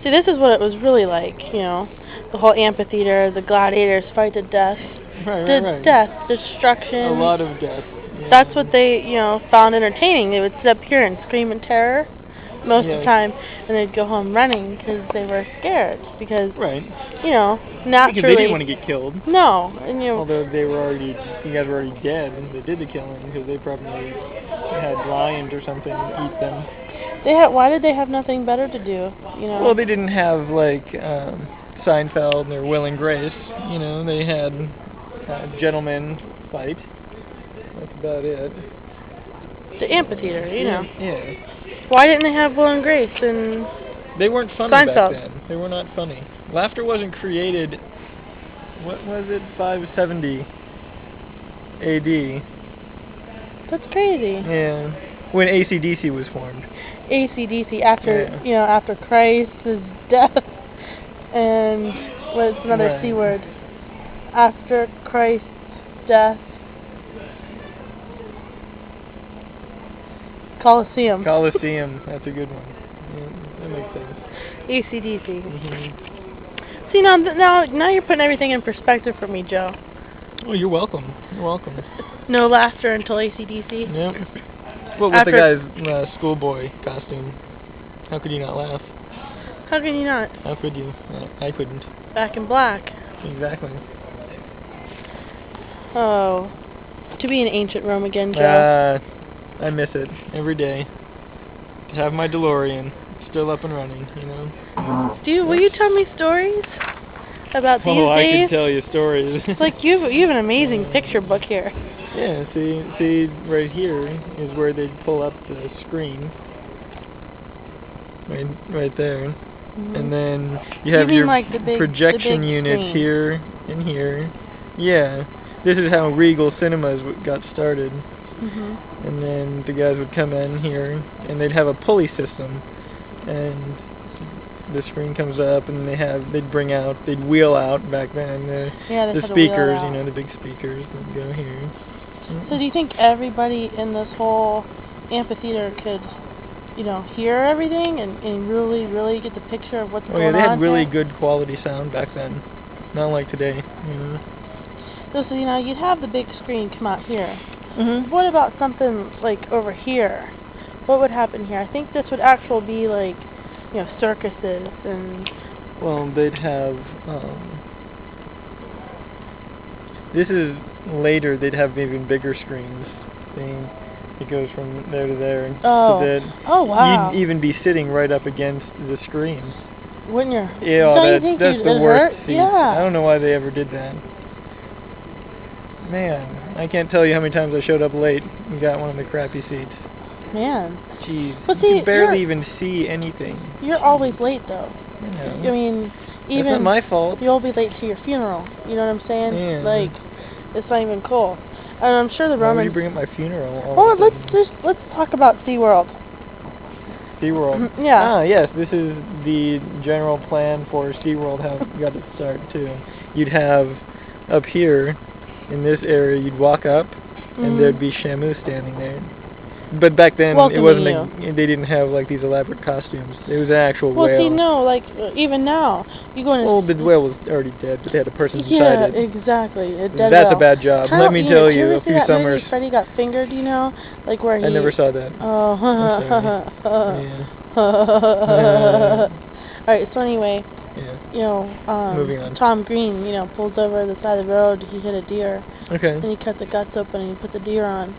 See, this is what it was really like, you know, the whole amphitheater, the gladiators fight to death. Right. Death, destruction. A lot of death. Yeah. That's what they, you know, found entertaining. They would sit up here and scream in terror most of the time, and they'd go home running because they were scared. Because, you know, naturally. Because they didn't want to get killed. No, and you know. Although you guys were already dead, and they did the killing because they probably had lions or something eat them. Why did they have nothing better to do? You know. Well, they didn't have like Seinfeld or Will and Grace. You know, they had gentlemen fight. That's about it. The amphitheater, you know. Yeah. Why didn't they have Will and Grace and They weren't funny Seinfeld back then. They were not funny. Laughter wasn't created. What was it? 570 A.D. That's crazy. Yeah. When AC/DC was formed. AC/DC after Christ's death, and what's another C word? After Christ's death. Colosseum, that's a good one. Yeah, that makes sense. AC/DC. See, now you're putting everything in perspective for me, Joe. Oh, you're welcome. No laughter until AC/DC. Yep. Well, with the guy's schoolboy costume, how could you not laugh? How could you not? How could you? I couldn't. Back in black. Exactly. Oh, to be in ancient Rome again, Joe. I miss it every day. To have my DeLorean still up and running, you know. Will you tell me stories about these days? Oh, I can tell you stories. It's like you have an amazing picture book here. Yeah, see, right here is where they'd pull up the screen. Right there. And then you have your like the big projection units screen. here and here. Yeah, this is how Regal Cinemas got started. And then the guys would come in here, and they'd have a pulley system, and the screen comes up, and they'd wheel out back then the speakers, you know, the big speakers would go here. So do you think everybody in this whole amphitheater could, you know, hear everything and really, really get the picture of what's going on? Oh yeah, they had really good quality sound back then, not like today. So you know, you'd have the big screen come out here. What about something like over here? What would happen here? I think this would actually be like, you know, circuses and. Well, they'd have. This is later. They'd have even bigger screens. It goes from there to there. Oh wow! You'd even be sitting right up against the screen. Wouldn't you? Yeah, that's the worst seat. Yeah. I don't know why they ever did that. Man, I can't tell you how many times I showed up late and got one of the crappy seats. Man. Jeez. You can barely even see anything. You're always late, though. I know. I mean, even... It's not my fault. You'll be late to your funeral. You know what I'm saying? Yeah. Like, it's not even cool. And I'm sure the Romans... Why would you bring up my funeral? Let's talk about SeaWorld. SeaWorld? Yeah. Ah, yes. This is the general plan for SeaWorld, how it got its start, too. You'd have up here... In this area, you'd walk up, and there'd be Shamu standing there. But back then, it wasn't. They didn't have like these elaborate costumes. It was an actual whale. Well, see, no, like even now, you go in. Well, the whale was already dead, but they had a person inside it. Yeah, exactly. That's a bad job. Let me tell you, a few summers. Freddy got fingered, you know, like where he. I never saw that. Oh. All right. So anyway. Yeah. You know, moving on. Tom Green, you know, pulls over the side of the road. He hit a deer. Okay. And he cut the guts open and he put the deer on.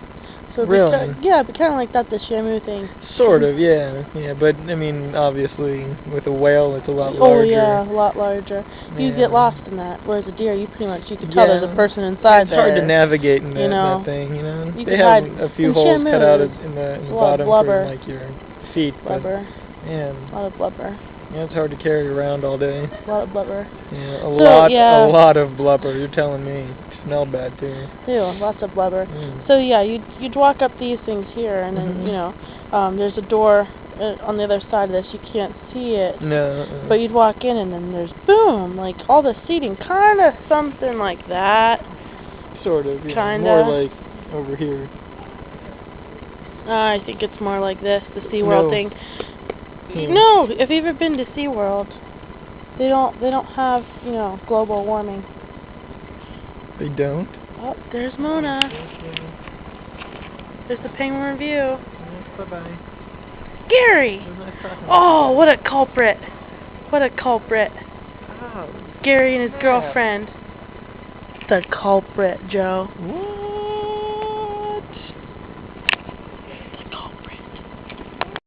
So really? But kind of like that, the Shamu thing. Sort of, yeah. But I mean, obviously, with a whale, it's a lot larger. Oh yeah, a lot larger. You get lost in that. Whereas a deer, you can tell there's a person inside there. It's hard to navigate in that thing, you know. You they have a few holes cut out in the bottom for like your feet. Blubber. Yeah. A lot of blubber. Yeah, it's hard to carry around all day. A lot of blubber. Yeah, a lot of blubber. You're telling me. It smelled bad too. Ew, lots of blubber. So yeah, you'd walk up these things here, and then you know, there's a door on the other side of this. You can't see it. No. But you'd walk in, and then there's boom, like all the seating, kind of something like that. Sort of. Yeah. Kinda. More like over here. I think it's more like this, the SeaWorld thing. here. No, if you've ever been to SeaWorld, they don't have, you know, global warming. They don't? Oh, there's Mona. There's the penguin view. Yes, bye-bye. Gary! Oh, what a culprit. What a culprit. Oh, Gary and his girlfriend. The culprit, Joe. what?